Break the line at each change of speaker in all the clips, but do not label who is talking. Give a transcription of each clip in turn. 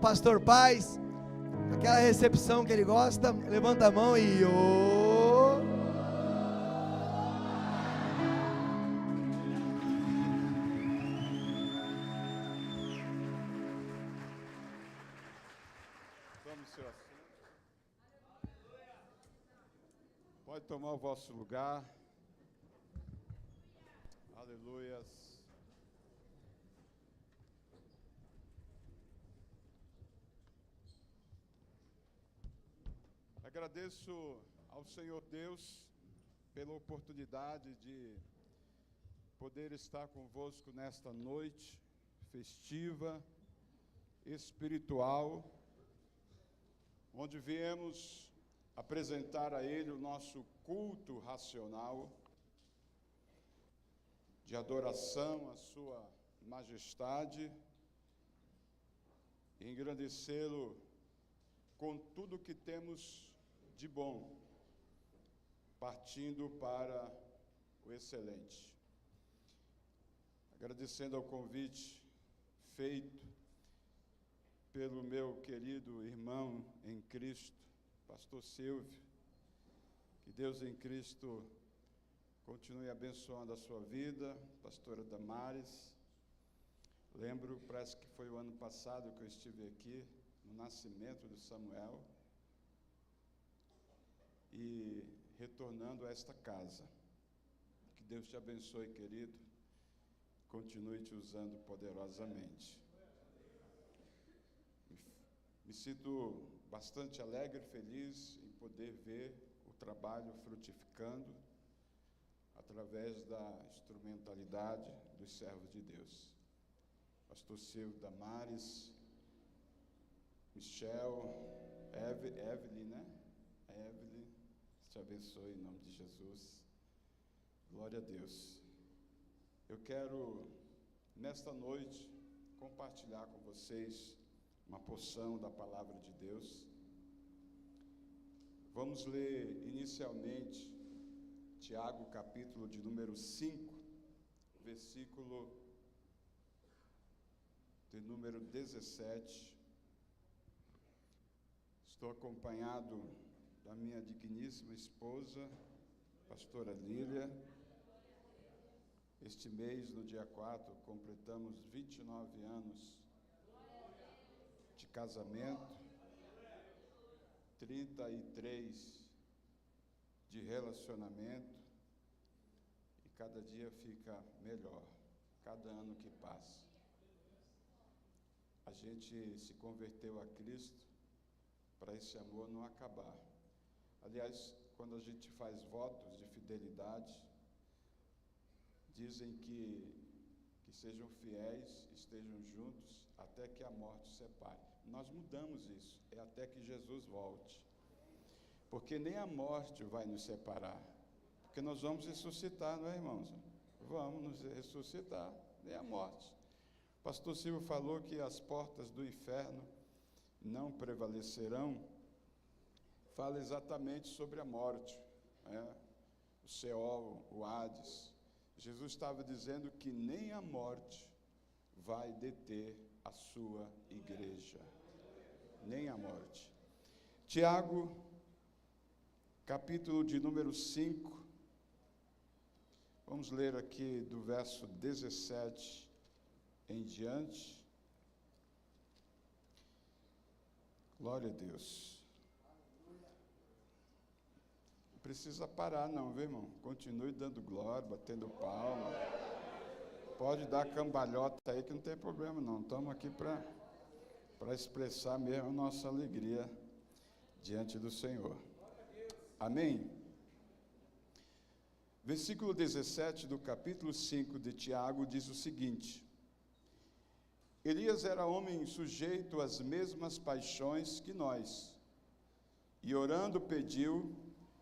Pastor Paz, aquela recepção que ele gosta, levanta a mão e
Tome seu assento. Pode tomar o vosso lugar. Aleluias. Agradeço ao Senhor Deus pela oportunidade de poder estar convosco nesta noite festiva, espiritual, onde viemos apresentar a Ele o nosso culto racional de adoração à Sua Majestade, e engrandecê-lo com tudo que temos de bom, partindo para o excelente. Agradecendo ao convite feito pelo meu querido irmão em Cristo, Pastor Silvio, que Deus em Cristo continue abençoando a sua vida, Pastora Damares. Lembro, parece que foi o ano passado que eu estive aqui, no nascimento de Samuel, e retornando a esta casa. Que Deus te abençoe, querido, continue te usando poderosamente. Me sinto bastante alegre e feliz em poder ver o trabalho frutificando através da instrumentalidade dos servos de Deus. Pastor Silvio Damares, Michel, Evelyn, né? Evelyn, te abençoe em nome de Jesus. Glória a Deus. Eu quero, nesta noite, compartilhar com vocês uma porção da palavra de Deus. Vamos ler inicialmente Tiago, capítulo de número 5, versículo de número 17. Estou acompanhado da minha digníssima esposa, pastora Lília. Este mês, no dia 4, completamos 29 anos de casamento, 33 de relacionamento, e cada dia fica melhor, cada ano que passa. A gente se converteu a Cristo para esse amor não acabar. Aliás, quando a gente faz votos de fidelidade, dizem que sejam fiéis, estejam juntos, até que a morte os separe. Nós mudamos isso, é até que Jesus volte. Porque nem a morte vai nos separar. Porque nós vamos ressuscitar, não é, irmãos? Vamos nos ressuscitar, nem a morte. O pastor Silvio falou que as portas do inferno não prevalecerão. Fala exatamente sobre a morte, né? O Seol, o Hades. Jesus estava dizendo que nem a morte vai deter a sua igreja. Nem a morte. Tiago, capítulo de número 5. Vamos ler aqui do verso 17 em diante. Glória a Deus. Não precisa parar não, viu, irmão? Continue dando glória, batendo palma. Pode dar cambalhota aí que não tem problema não. Estamos aqui para expressar mesmo a nossa alegria diante do Senhor. Amém? Versículo 17 do capítulo 5 de Tiago diz o seguinte: Elias era homem sujeito às mesmas paixões que nós, e orando pediu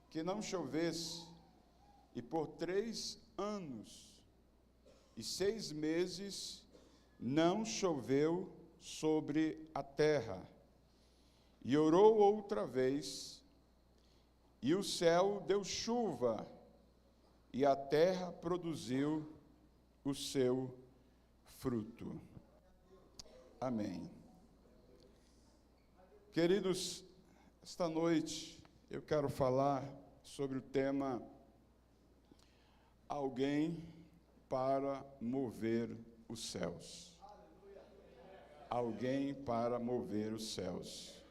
que não chovesse, e por 3 anos e 6 meses não choveu sobre a terra. E orou outra vez, e o céu deu chuva, e a terra produziu o seu fruto. Amém. Queridos, esta noite eu quero falar sobre o tema Alguém para mover os céus. Alguém para mover os céus.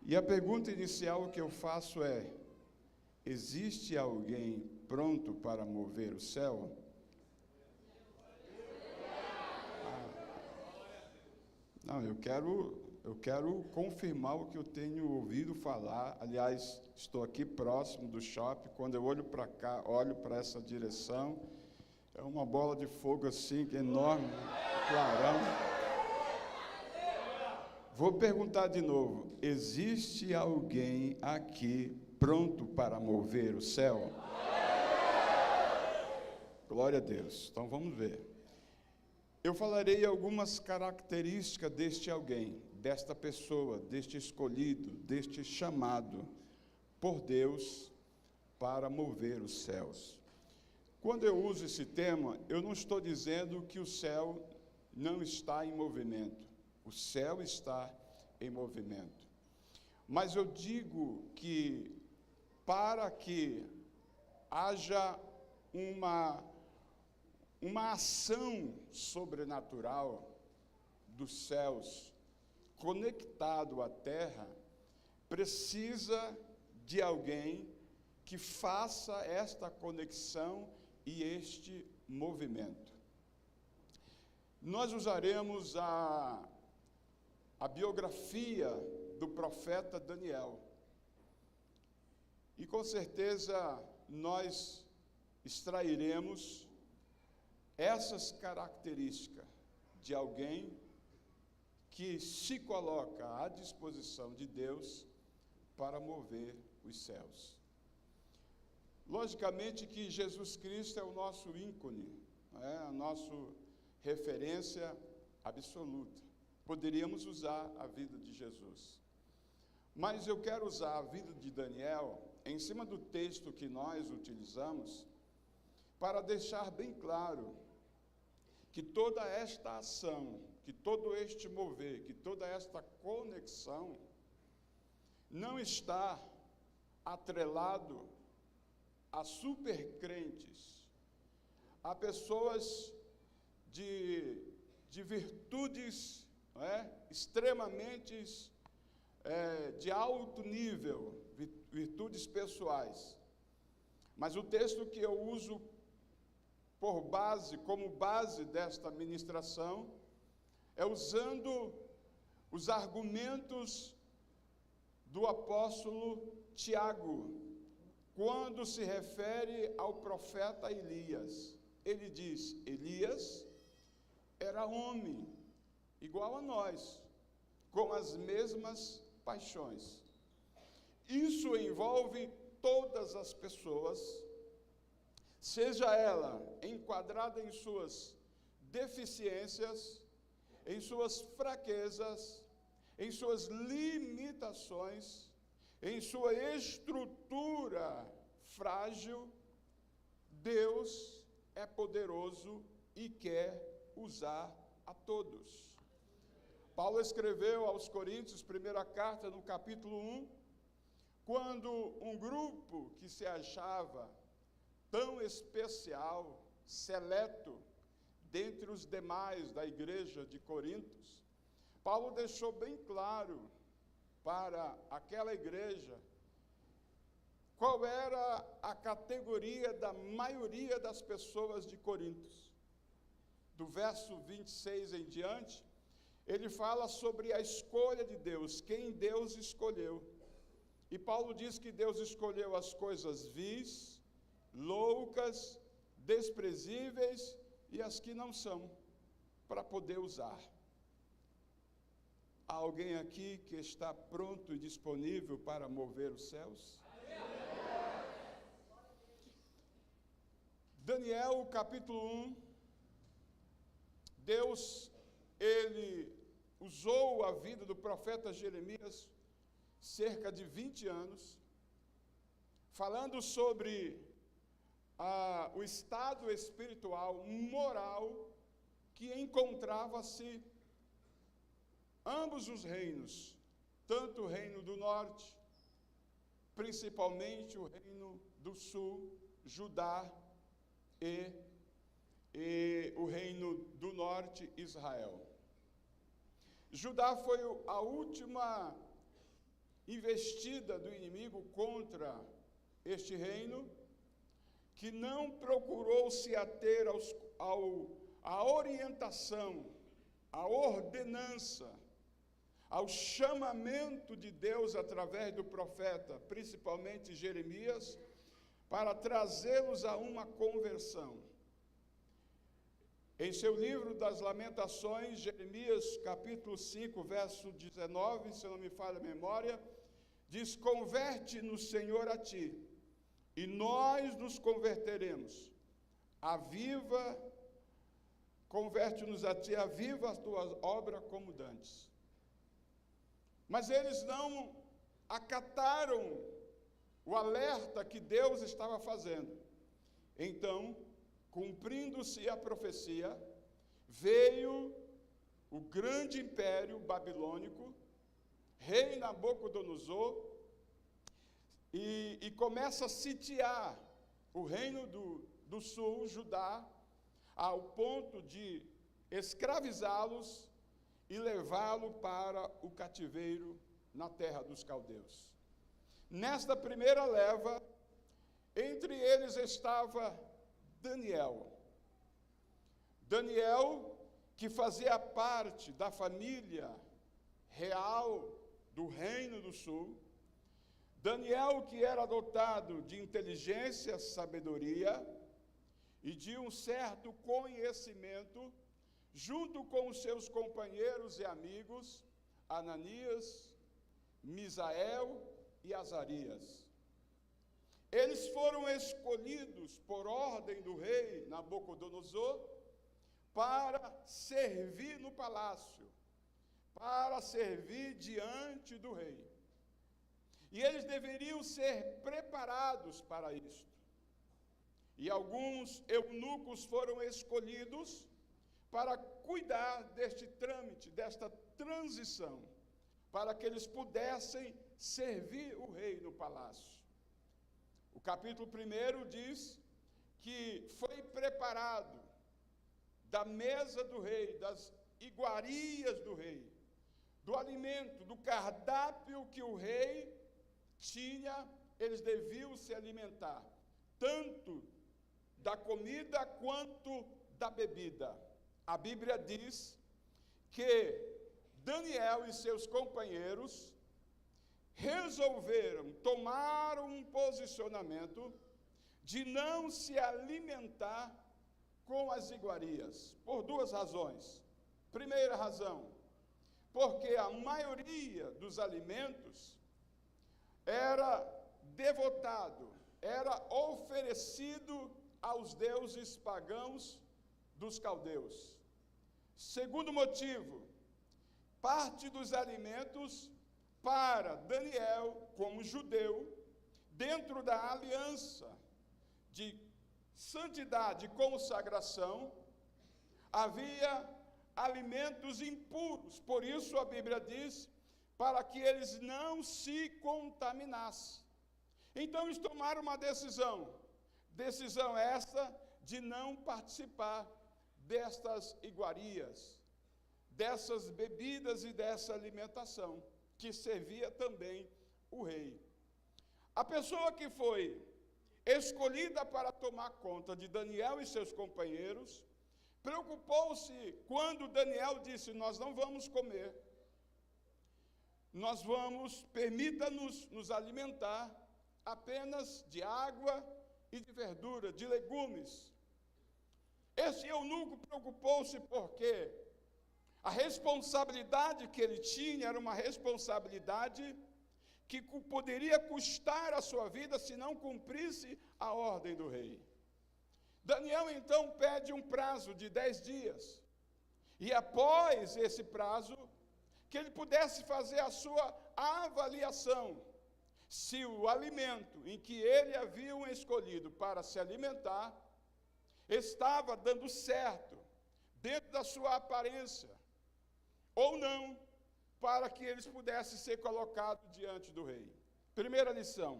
E a pergunta inicial que eu faço é: existe alguém pronto para mover o céu? Não, eu quero confirmar o que eu tenho ouvido falar. Aliás, estou aqui próximo do shopping. Quando eu olho para cá, olho para essa direção, é uma bola de fogo assim, enorme, clarão. Vou perguntar de novo: existe alguém aqui pronto para mover o céu? Glória a Deus. Então vamos ver. Eu falarei algumas características deste alguém, desta pessoa, deste escolhido, deste chamado por Deus para mover os céus. Quando eu uso esse tema, eu não estou dizendo que o céu não está em movimento. O céu está em movimento. Mas eu digo que para que haja uma ação sobrenatural dos céus conectado à terra, precisa de alguém que faça esta conexão e este movimento. Nós usaremos a biografia do profeta Daniel. E com certeza nós extrairemos essas características de alguém que se coloca à disposição de Deus para mover os céus. Logicamente que Jesus Cristo é o nosso ícone, a nossa referência absoluta. Poderíamos usar a vida de Jesus. Mas eu quero usar a vida de Daniel em cima do texto que nós utilizamos para deixar bem claro que toda esta ação, que todo este mover, que toda esta conexão não está atrelado a supercrentes, a pessoas de virtudes extremamente de alto nível, virtudes pessoais. Mas o texto que eu uso como base desta ministração, é usando os argumentos do apóstolo Tiago, quando se refere ao profeta Elias. Ele diz: Elias era homem, igual a nós, com as mesmas paixões. Isso envolve todas as pessoas, seja ela enquadrada em suas deficiências, em suas fraquezas, em suas limitações, em sua estrutura frágil. Deus é poderoso e quer usar a todos. Paulo escreveu aos Coríntios, primeira carta, no capítulo 1, quando um grupo que se achava tão especial, seleto, dentre os demais da igreja de Corintos, Paulo deixou bem claro para aquela igreja qual era a categoria da maioria das pessoas de Corintos. Do verso 26 em diante, ele fala sobre a escolha de Deus, quem Deus escolheu. E Paulo diz que Deus escolheu as coisas vis, loucas, desprezíveis e as que não são, para poder usar. Há alguém aqui que está pronto e disponível para mover os céus? Daniel, capítulo 1, Deus, ele usou a vida do profeta Jeremias cerca de 20 anos, falando sobre o estado espiritual, moral, que encontrava-se ambos os reinos, tanto o reino do norte, principalmente o reino do sul, Judá, e o reino do norte, Israel. Judá foi a última investida do inimigo contra este reino, que não procurou se ater à orientação, à ordenança, ao chamamento de Deus através do profeta, principalmente Jeremias, para trazê-los a uma conversão. Em seu livro das Lamentações, Jeremias, capítulo 5, verso 19, se não me falha a memória, diz: converte-nos, Senhor, a ti, e nós nos converteremos. Converte-nos a ti, aviva a tua obra como dantes. Mas eles não acataram o alerta que Deus estava fazendo. Então, cumprindo-se a profecia, veio o grande império babilônico, rei Nabucodonosor, e começa a sitiar o reino do sul, Judá, ao ponto de escravizá-los e levá-lo para o cativeiro na terra dos caldeus. Nesta primeira leva, entre eles estava Daniel. Daniel, que fazia parte da família real do Reino do Sul. Daniel, que era dotado de inteligência, sabedoria e de um certo conhecimento, junto com os seus companheiros e amigos, Ananias, Misael e Azarias. Eles foram escolhidos por ordem do rei Nabucodonosor para servir no palácio, para servir diante do rei. E eles deveriam ser preparados para isto. E alguns eunucos foram escolhidos para cuidar deste trâmite, desta transição, para que eles pudessem servir o rei no palácio. O capítulo 1 diz que foi preparado da mesa do rei, das iguarias do rei, do alimento, do cardápio que o rei tinha, eles deviam se alimentar, tanto da comida quanto da bebida. A Bíblia diz que Daniel e seus companheiros tomaram um posicionamento de não se alimentar com as iguarias, por duas razões. Primeira razão, porque a maioria dos alimentos era devotado, era oferecido aos deuses pagãos dos caldeus. Segundo motivo, parte dos alimentos para Daniel, como judeu, dentro da aliança de santidade e consagração, havia alimentos impuros. Por isso a Bíblia diz, para que eles não se contaminassem. Então eles tomaram uma decisão essa de não participar destas iguarias, dessas bebidas e dessa alimentação, que servia também o rei. A pessoa que foi escolhida para tomar conta de Daniel e seus companheiros, preocupou-se quando Daniel disse: nós não vamos comer, permita-nos nos alimentar apenas de água e de verdura, de legumes. Esse eunuco preocupou-se porque a responsabilidade que ele tinha era uma responsabilidade que poderia custar a sua vida se não cumprisse a ordem do rei. Daniel então pede um prazo de 10 dias. E após esse prazo, que ele pudesse fazer a sua avaliação, se o alimento em que ele havia escolhido para se alimentar estava dando certo, dentro da sua aparência, ou não, para que eles pudessem ser colocados diante do rei. Primeira lição: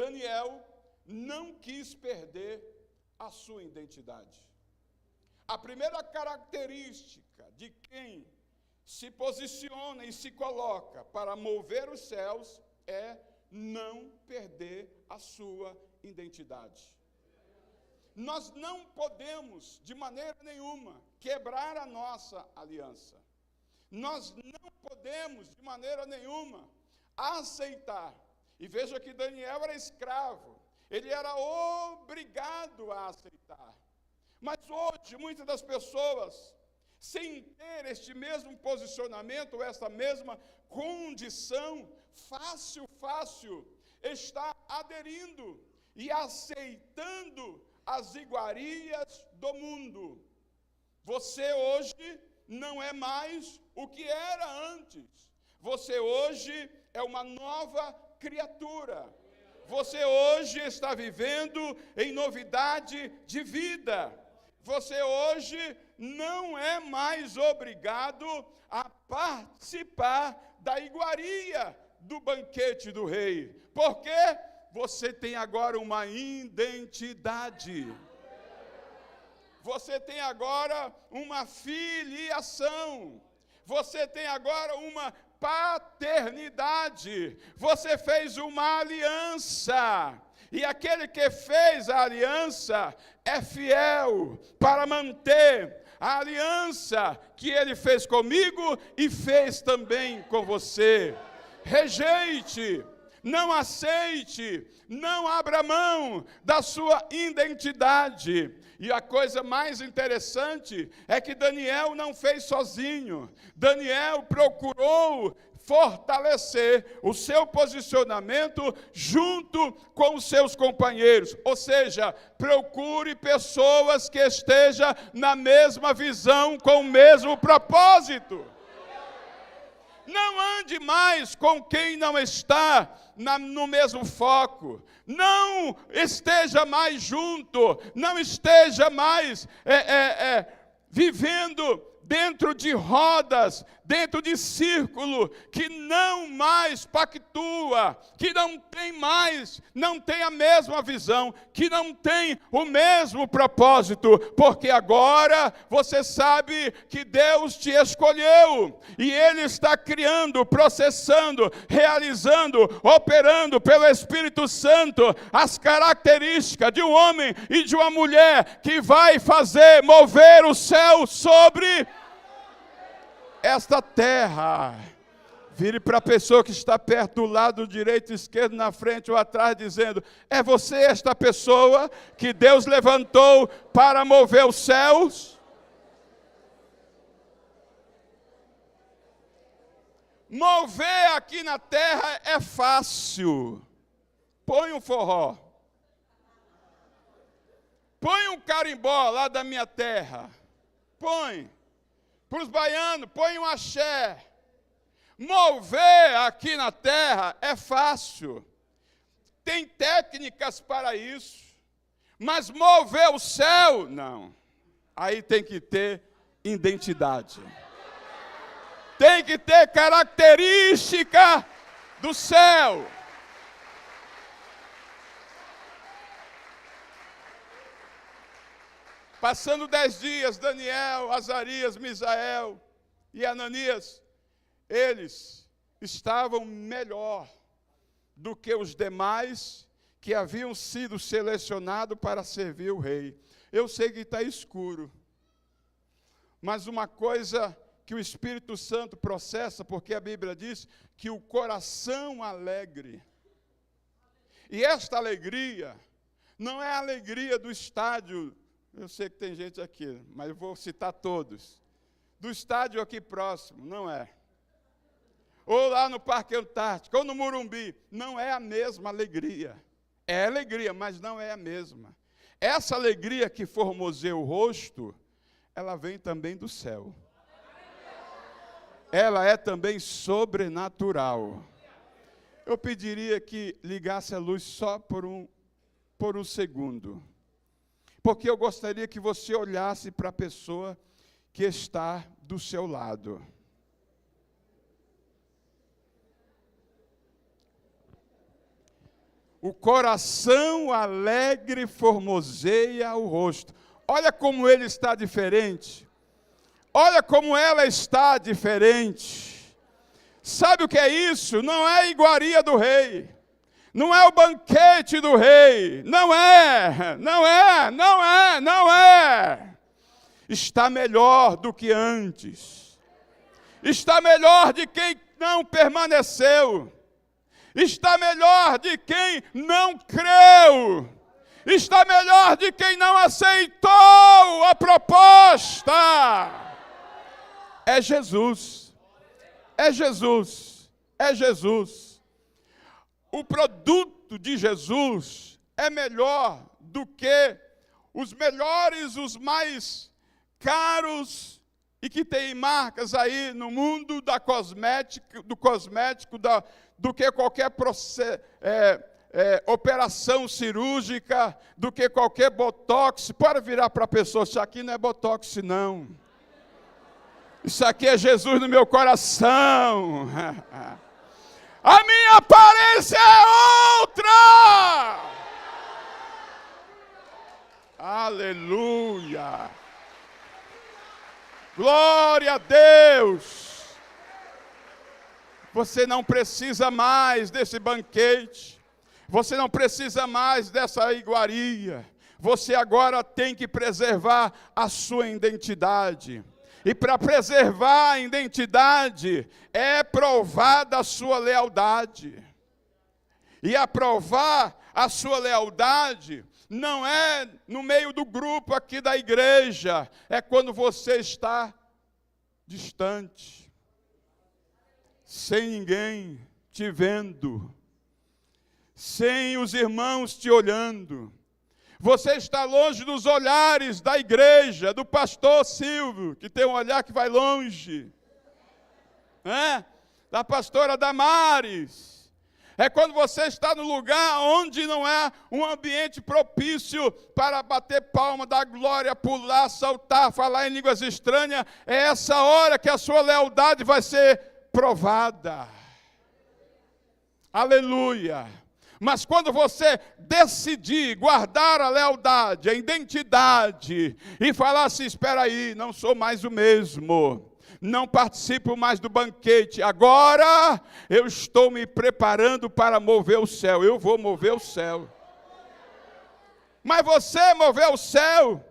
Daniel não quis perder a sua identidade. A primeira característica de quem se posiciona e se coloca para mover os céus é não perder a sua identidade. Nós não podemos, de maneira nenhuma, quebrar a nossa aliança. Nós não podemos, de maneira nenhuma, aceitar. E veja que Daniel era escravo. Ele era obrigado a aceitar. Mas hoje, muitas das pessoas, sem ter este mesmo posicionamento, essa mesma condição, fácil, está aderindo e aceitando as iguarias do mundo. Você hoje não é mais o que era antes. Você hoje é uma nova criatura. Você hoje está vivendo em novidade de vida. Você hoje não é mais obrigado a participar da iguaria do banquete do rei. Porque você tem agora uma identidade. Você tem agora uma filiação. Você tem agora uma paternidade. Você fez uma aliança. E aquele que fez a aliança é fiel para manter a aliança que ele fez comigo e fez também com você. Rejeite, não aceite, não abra mão da sua identidade. E a coisa mais interessante é que Daniel não fez sozinho. Daniel procurou fortalecer o seu posicionamento junto com os seus companheiros. Ou seja, procure pessoas que estejam na mesma visão, com o mesmo propósito. Não ande mais com quem não está no mesmo foco. Não esteja mais junto. Não esteja mais vivendo dentro de rodas, dentro de círculo, que não mais pactua, que não tem a mesma visão, que não tem o mesmo propósito, porque agora você sabe que Deus te escolheu, e Ele está criando, processando, realizando, operando pelo Espírito Santo, as características de um homem e de uma mulher, que vai mover o céu sobre esta terra. Vire para a pessoa que está perto, do lado direito, esquerdo, na frente ou atrás, dizendo: é você esta pessoa que Deus levantou para mover os céus? Mover aqui na terra é fácil. Põe um forró. Põe um carimbó lá da minha terra. Põe. Para os baianos, põe um axé. Mover aqui na terra é fácil. Tem técnicas para isso. Mas mover o céu, não. Aí tem que ter identidade. Tem que ter característica do céu. Passando 10 dias, Daniel, Azarias, Misael e Ananias, eles estavam melhor do que os demais que haviam sido selecionados para servir o rei. Eu sei que está escuro, mas uma coisa que o Espírito Santo processa, porque a Bíblia diz que o coração alegre, e esta alegria não é a alegria do estádio. Eu sei que tem gente aqui, mas eu vou citar todos. Do estádio aqui próximo, não é. Ou lá no Parque Antártico, ou no Morumbi. Não é a mesma alegria. É alegria, mas não é a mesma. Essa alegria que formoseia o rosto, ela vem também do céu. Ela é também sobrenatural. Eu pediria que ligasse a luz só por um segundo. Porque eu gostaria que você olhasse para a pessoa que está do seu lado. o coração alegre formoseia o rosto. Olha como ele está diferente. Olha como ela está diferente. Sabe o que é isso? Não é a iguaria do rei. Não é o banquete do rei. Não é. Está melhor do que antes. Está melhor de quem não permaneceu. Está melhor de quem não creu. Está melhor de quem não aceitou a proposta. É Jesus. É Jesus. É Jesus. O produto de Jesus é melhor do que os melhores, os mais caros e que tem marcas aí no mundo do cosmético, do que qualquer operação cirúrgica, do que qualquer botox. Pode virar para a pessoa, isso aqui não é botox não. Isso aqui é Jesus no meu coração. A minha aparência é outra. Aleluia. Glória a Deus. Você não precisa mais desse banquete. Você não precisa mais dessa iguaria. Você agora tem que preservar a sua identidade. E para preservar a identidade, é provada a sua lealdade. E aprovar a sua lealdade não é no meio do grupo aqui da igreja, é quando você está distante, sem ninguém te vendo, sem os irmãos te olhando. Você está longe dos olhares da igreja, do pastor Silvio, que tem um olhar que vai longe, da pastora Damares. É quando você está no lugar onde não é um ambiente propício para bater palma, dar glória, pular, saltar, falar em línguas estranhas. É essa hora que a sua lealdade vai ser provada. Aleluia. Mas quando você decidir guardar a lealdade, a identidade, e falar assim, espera aí, não sou mais o mesmo, não participo mais do banquete, agora eu estou me preparando para mover o céu, eu vou mover o céu. Mas você mover o céu,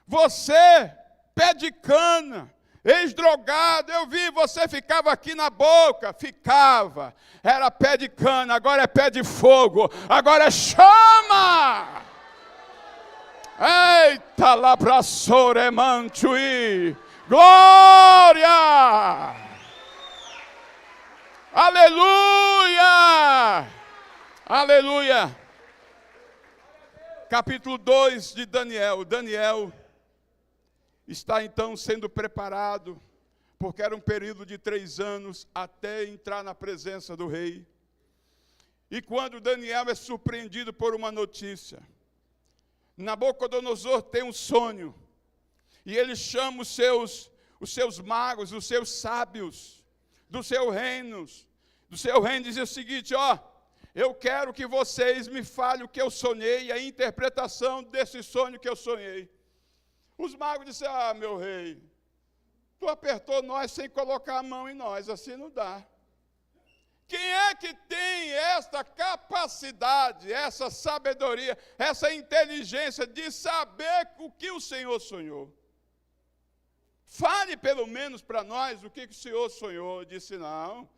você, pé de cana, ex-drogado, eu vi, você ficava aqui na boca, ficava, era pé de cana, agora é pé de fogo, agora é chama! Eita, lá pra Soremantui, glória! Aleluia! Aleluia! Capítulo 2 de Daniel. Daniel está então sendo preparado, porque era um período de 3 anos até entrar na presença do rei. E quando Daniel é surpreendido por uma notícia, Nabucodonosor tem um sonho, e ele chama os seus magos, os seus sábios do seu reino, diz o seguinte, eu quero que vocês me falem o que eu sonhei, e a interpretação desse sonho que eu sonhei. Os magos disseram, meu rei, tu apertou nós sem colocar a mão em nós, assim não dá. Quem é que tem esta capacidade, essa sabedoria, essa inteligência de saber o que o Senhor sonhou? Fale pelo menos para nós o que o Senhor sonhou. Eu disse, não,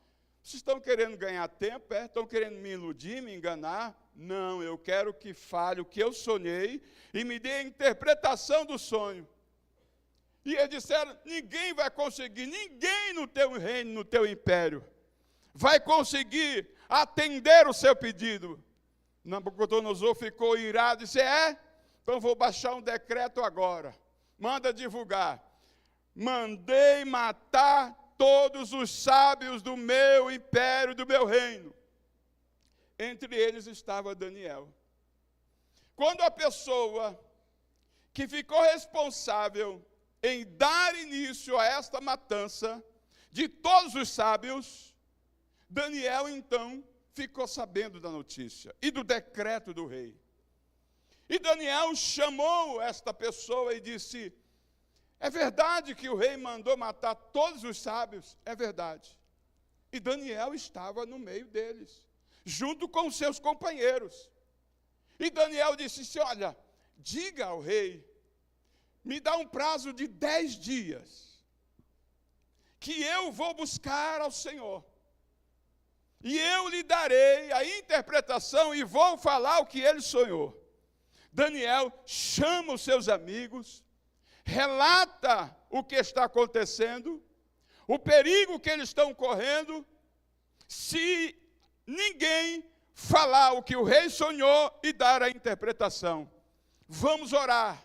vocês estão querendo ganhar tempo, estão querendo me iludir, me enganar? Não, eu quero que fale o que eu sonhei e me dê a interpretação do sonho. E eles disseram, ninguém vai conseguir, ninguém no teu reino, no teu império, vai conseguir atender o seu pedido. Nabucodonosor ficou irado e disse, então vou baixar um decreto agora, manda divulgar. Mandei matar todos os sábios do meu império, do meu reino. Entre eles estava Daniel. Quando a pessoa que ficou responsável em dar início a esta matança de todos os sábios, Daniel então ficou sabendo da notícia e do decreto do rei. E Daniel chamou esta pessoa e disse: é verdade que o rei mandou matar todos os sábios? É verdade. E Daniel estava no meio deles, junto com os seus companheiros. E Daniel disse: olha, diga ao rei, me dá um prazo de 10 dias, que eu vou buscar ao Senhor. E eu lhe darei a interpretação e vou falar o que ele sonhou. Daniel chama os seus amigos, relata o que está acontecendo, o perigo que eles estão correndo, se ninguém falar o que o rei sonhou e dar a interpretação. Vamos orar.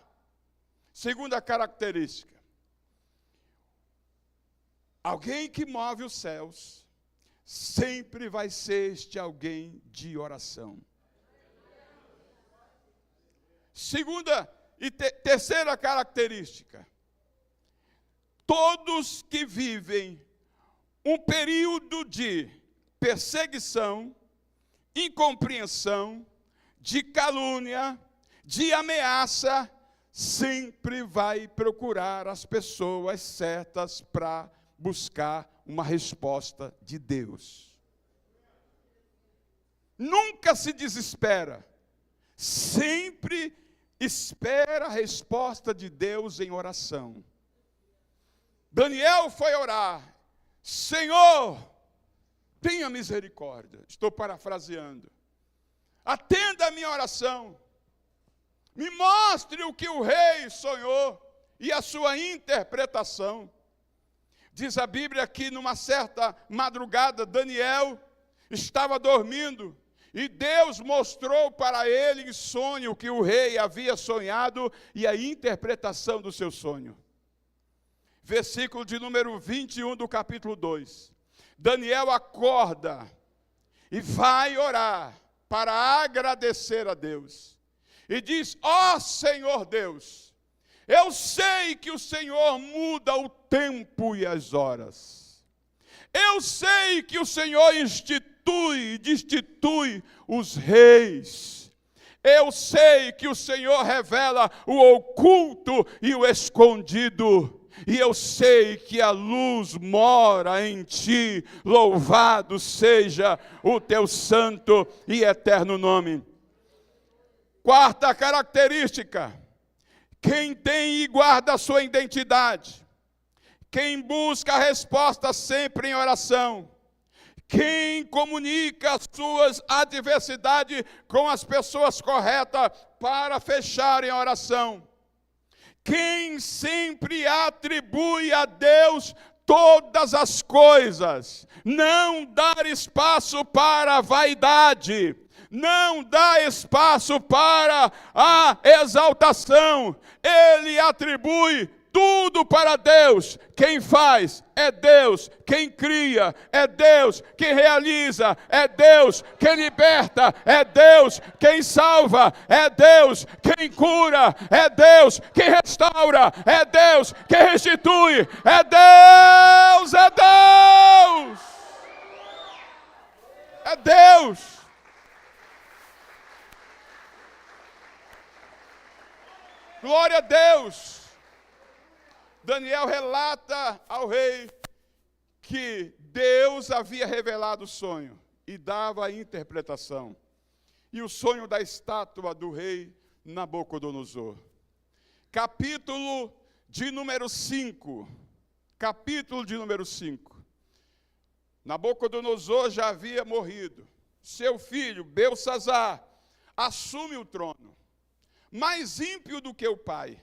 Segunda característica: alguém que move os céus sempre vai ser este alguém de oração. Segunda e terceira característica: todos que vivem um período de perseguição, incompreensão, de calúnia, de ameaça, sempre vai procurar as pessoas certas para buscar uma resposta de Deus. Nunca se desespera, sempre espera a resposta de Deus em oração. Daniel foi orar: Senhor, tenha misericórdia. Estou parafraseando. Atenda a minha oração. Me mostre o que o rei sonhou e a sua interpretação. Diz a Bíblia que numa certa madrugada, Daniel estava dormindo e Deus mostrou para ele em sonho o que o rei havia sonhado e a interpretação do seu sonho. Versículo de número 21 do capítulo 2. Daniel acorda e vai orar para agradecer a Deus. E diz: ó Senhor Deus, eu sei que o Senhor muda o tempo e as horas. Eu sei que o Senhor institui e destitui os reis. Eu sei que o Senhor revela o oculto e o escondido. E eu sei que a luz mora em ti. Louvado seja o teu santo e eterno nome. Quarta característica: quem tem e guarda a sua identidade, quem busca a resposta sempre em oração, quem comunica as suas adversidades com as pessoas corretas para fechar em oração, quem sempre atribui a Deus todas as coisas, não dar espaço para a vaidade, não dá espaço para a exaltação, ele atribui tudo para Deus. Quem faz é Deus, quem cria é Deus, quem realiza é Deus, quem liberta é Deus, quem salva é Deus, quem cura é Deus, quem restaura é Deus, quem restitui é Deus, é Deus, é Deus. Glória a Deus. Daniel relata ao rei que Deus havia revelado o sonho e dava a interpretação. E o sonho da estátua do rei Nabucodonosor. Capítulo de número 5. Capítulo de número 5. Nabucodonosor já havia morrido. Seu filho, Belsassar, assume o trono. Mais ímpio do que o pai.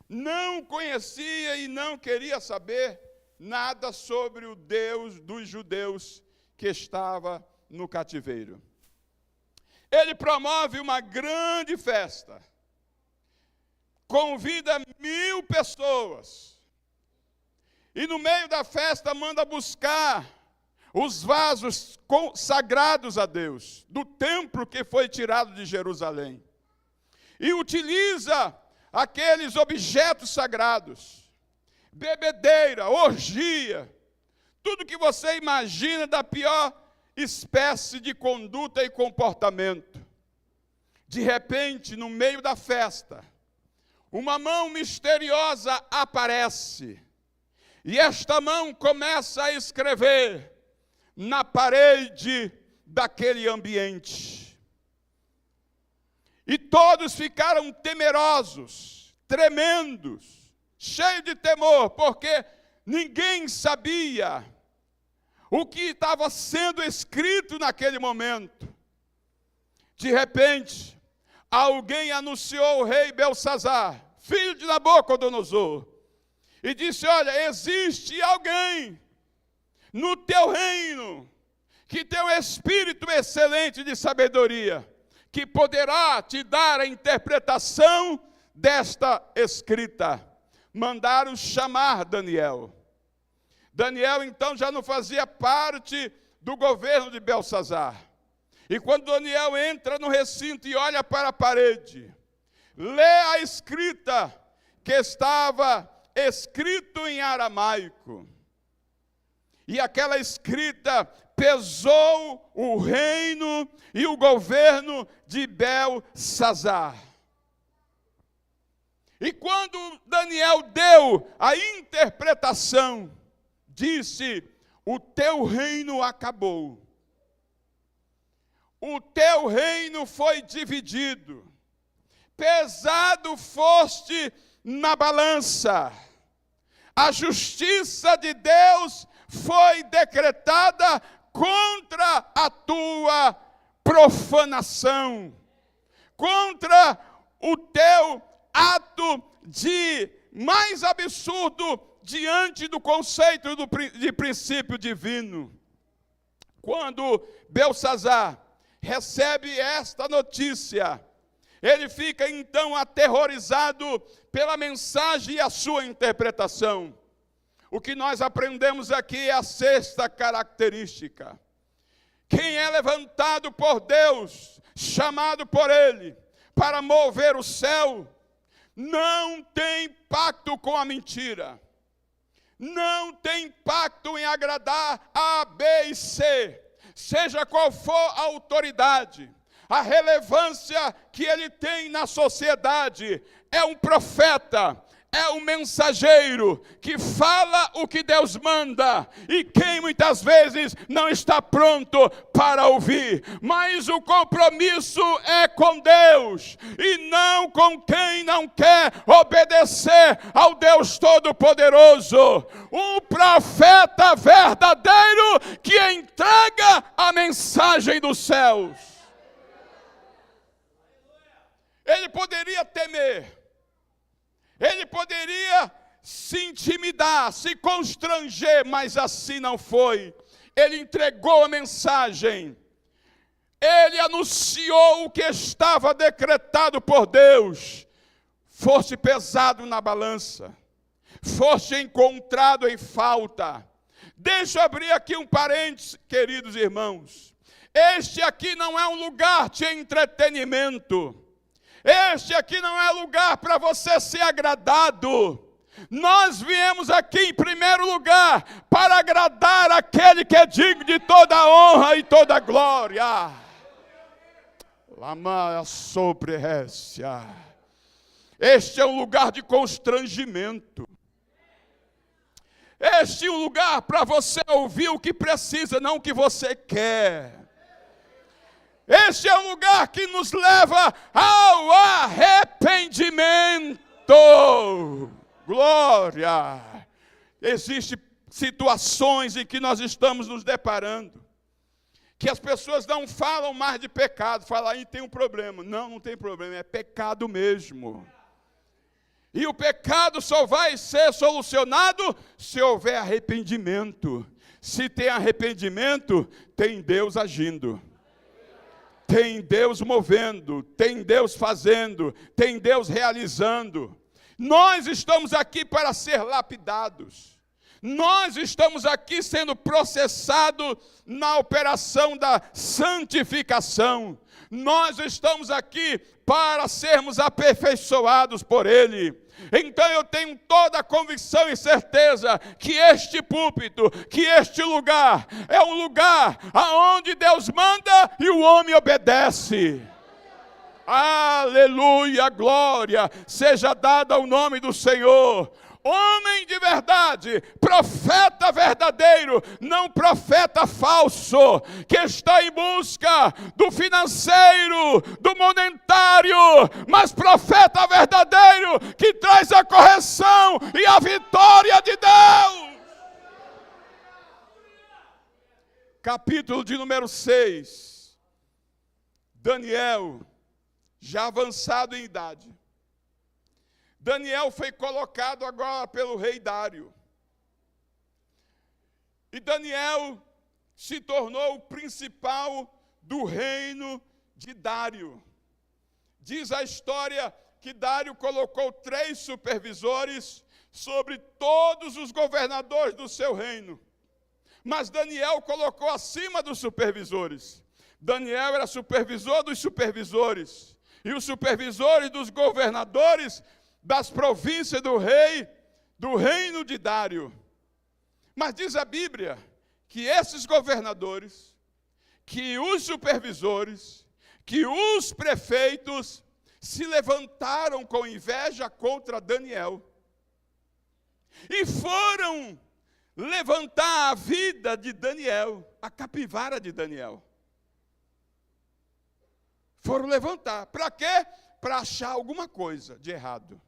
Não conhecia e não queria saber nada sobre o Deus dos judeus que estava no cativeiro. Ele promove uma grande festa, convida 1000 pessoas, e no meio da festa manda buscar os vasos sagrados a Deus, do templo que foi tirado de Jerusalém, e utiliza aqueles objetos sagrados, bebedeira, orgia, tudo que você imagina da pior espécie de conduta e comportamento. De repente, no meio da festa, uma mão misteriosa aparece, e esta mão começa a escrever na parede daquele ambiente. E todos ficaram temerosos, tremendos, cheios de temor, porque ninguém sabia o que estava sendo escrito naquele momento. De repente, alguém anunciou ao rei Belsazar, filho de Nabucodonosor, e disse: olha, existe alguém no teu reino que tem um espírito excelente de sabedoria, que poderá te dar a interpretação desta escrita. Mandaram chamar Daniel. Daniel, então, já não fazia parte do governo de Belsazar. E quando Daniel entra no recinto e olha para a parede, lê a escrita que estava escrito em aramaico. E aquela escrita pesou o reino e o governo de Belsazar. E quando Daniel deu a interpretação, disse: o teu reino acabou. O teu reino foi dividido. Pesado foste na balança. A justiça de Deus foi decretada contra a tua profanação, contra o teu ato de mais absurdo diante do conceito de princípio divino. Quando Belsazar recebe esta notícia, ele fica então aterrorizado pela mensagem e a sua interpretação. O que nós aprendemos aqui é a sexta característica. Quem é levantado por Deus, chamado por Ele, para mover o céu, não tem pacto com a mentira. Não tem pacto em agradar A, B e C. Seja qual for a autoridade, a relevância que ele tem na sociedade, é um profeta, é um mensageiro que fala o que Deus manda, e quem muitas vezes não está pronto para ouvir, mas o compromisso é com Deus, e não com quem não quer obedecer ao Deus Todo-Poderoso. Um profeta verdadeiro que entrega a mensagem dos céus. Ele poderia temer, ele poderia se intimidar, se constranger, mas assim não foi. Ele entregou a mensagem. Ele anunciou o que estava decretado por Deus. Fosse pesado na balança, fosse encontrado em falta. Deixa eu abrir aqui um parênteses, queridos irmãos. Este aqui não é um lugar de entretenimento. Este aqui não é lugar para você ser agradado. Nós viemos aqui em primeiro lugar para agradar aquele que é digno de toda a honra e toda a glória. Lama sobrerécia. Este é um lugar de constrangimento. Este é um lugar para você ouvir o que precisa, não o que você quer. Este é um lugar que nos leva ao arrependimento. Glória! Existem situações em que nós estamos nos deparando, que as pessoas não falam mais de pecado, falam aí tem um problema. Não, não tem problema, é pecado mesmo. E o pecado só vai ser solucionado se houver arrependimento. Se tem arrependimento, tem Deus agindo. Tem Deus movendo, tem Deus fazendo, tem Deus realizando. Nós estamos aqui para ser lapidados. Nós estamos aqui sendo processados na operação da santificação. Nós estamos aqui para sermos aperfeiçoados por Ele. Então eu tenho toda a convicção e certeza que este púlpito, que este lugar, é um lugar aonde Deus manda e o homem obedece. Aleluia, glória seja dada ao nome do Senhor. Homem de verdade, profeta verdadeiro, não profeta falso, que está em busca do financeiro, do monetário, mas profeta verdadeiro, que traz a correção e a vitória de Deus. Capítulo de número 6. Daniel, já avançado em idade. Daniel foi colocado agora pelo rei Dário. E Daniel se tornou o principal do reino de Dário. Diz a história que Dário colocou 3 supervisores sobre todos os governadores do seu reino. Mas Daniel colocou acima dos supervisores. Daniel era supervisor dos supervisores. E os supervisores dos governadores das províncias do rei, do reino de Dário. Mas diz a Bíblia que esses governadores, que os supervisores, que os prefeitos se levantaram com inveja contra Daniel e foram levantar a vida de Daniel, a capivara de Daniel. Foram levantar. Para quê? Para achar alguma coisa de errado.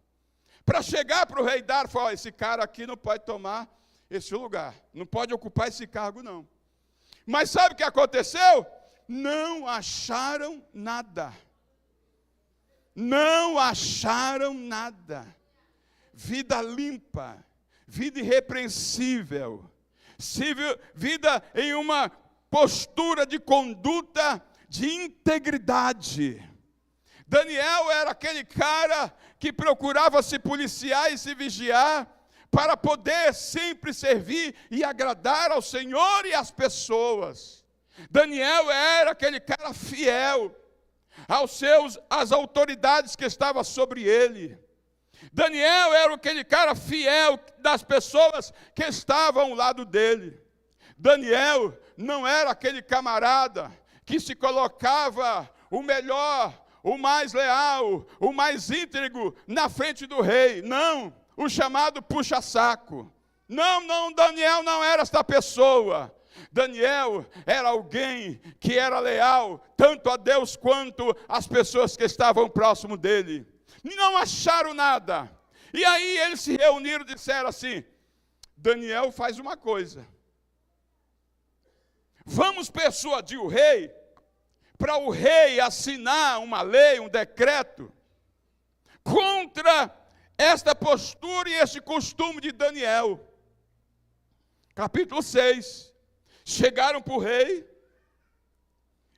Para chegar para o rei Dário e falar: esse cara aqui não pode tomar esse lugar, não pode ocupar esse cargo não. Mas sabe o que aconteceu? Não acharam nada. Não acharam nada. Vida limpa, vida irrepreensível, vida em uma postura de conduta de integridade. Daniel era aquele cara que procurava se policiar e se vigiar para poder sempre servir e agradar ao Senhor e às pessoas. Daniel era aquele cara fiel às autoridades que estavam sobre ele. Daniel era aquele cara fiel das pessoas que estavam ao lado dele. Daniel não era aquele camarada que se colocava o melhor, o mais leal, o mais íntegro na frente do rei. Não, o chamado puxa-saco. Não, Daniel não era esta pessoa. Daniel era alguém que era leal, tanto a Deus quanto às pessoas que estavam próximo dele. Não acharam nada. E aí eles se reuniram e disseram assim: Daniel faz uma coisa. Vamos persuadir o rei, para o rei assinar uma lei, um decreto, contra esta postura e este costume de Daniel. Capítulo 6. Chegaram para o rei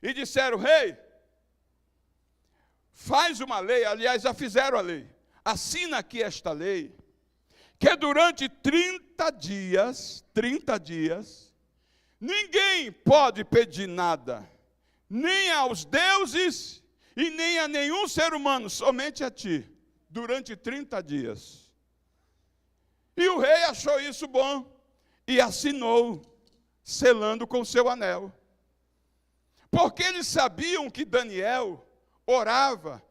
e disseram: rei, faz uma lei, aliás, já fizeram a lei. Assina aqui esta lei, que durante 30 dias, ninguém pode pedir nada, nem aos deuses e nem a nenhum ser humano, somente a ti, durante 30 dias. E o rei achou isso bom e assinou, selando com seu anel. Porque eles sabiam que Daniel orava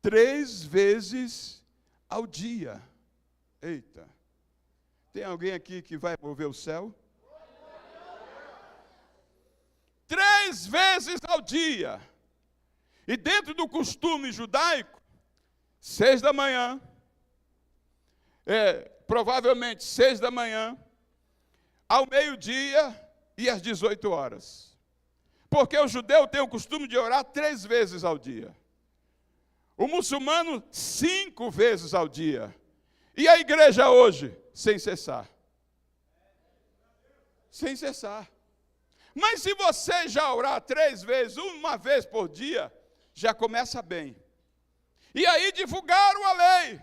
3 vezes ao dia. Eita, tem alguém aqui que vai mover o céu? 3 vezes ao dia. E dentro do costume judaico, 6 da manhã, provavelmente 6 da manhã, ao meio-dia e às 18 horas. Porque o judeu tem o costume de orar 3 vezes ao dia. O muçulmano 5 vezes ao dia. E a igreja hoje, sem cessar. Sem cessar. Mas se você já orar 3 vezes, uma vez por dia, já começa bem. E aí divulgaram a lei.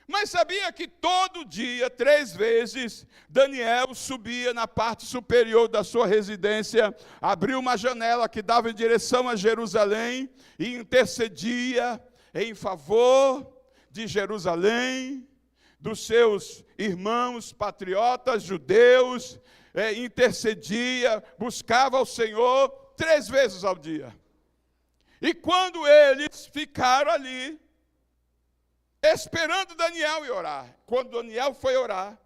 Mas sabia que todo dia, 3 vezes, Daniel subia na parte superior da sua residência, abriu uma janela que dava em direção a Jerusalém e intercedia em favor de Jerusalém, dos seus irmãos patriotas judeus, intercedia, buscava ao Senhor 3 vezes ao dia. E quando eles ficaram ali, esperando Daniel ir orar, quando Daniel foi orar,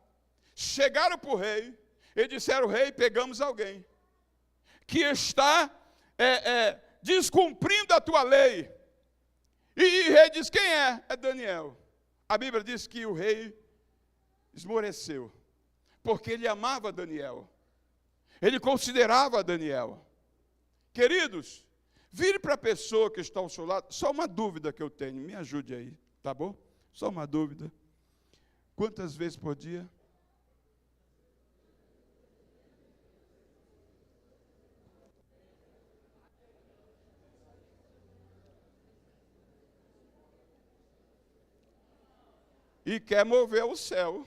chegaram para o rei e disseram: rei, pegamos alguém que está descumprindo a tua lei. E o rei diz: quem é? É Daniel. A Bíblia diz que o rei esmoreceu, porque ele amava Daniel, ele considerava Daniel. Queridos, vire para a pessoa que está ao seu lado. Só uma dúvida que eu tenho, me ajude aí, tá bom? Só uma dúvida. Quantas vezes por dia? E quer mover o céu.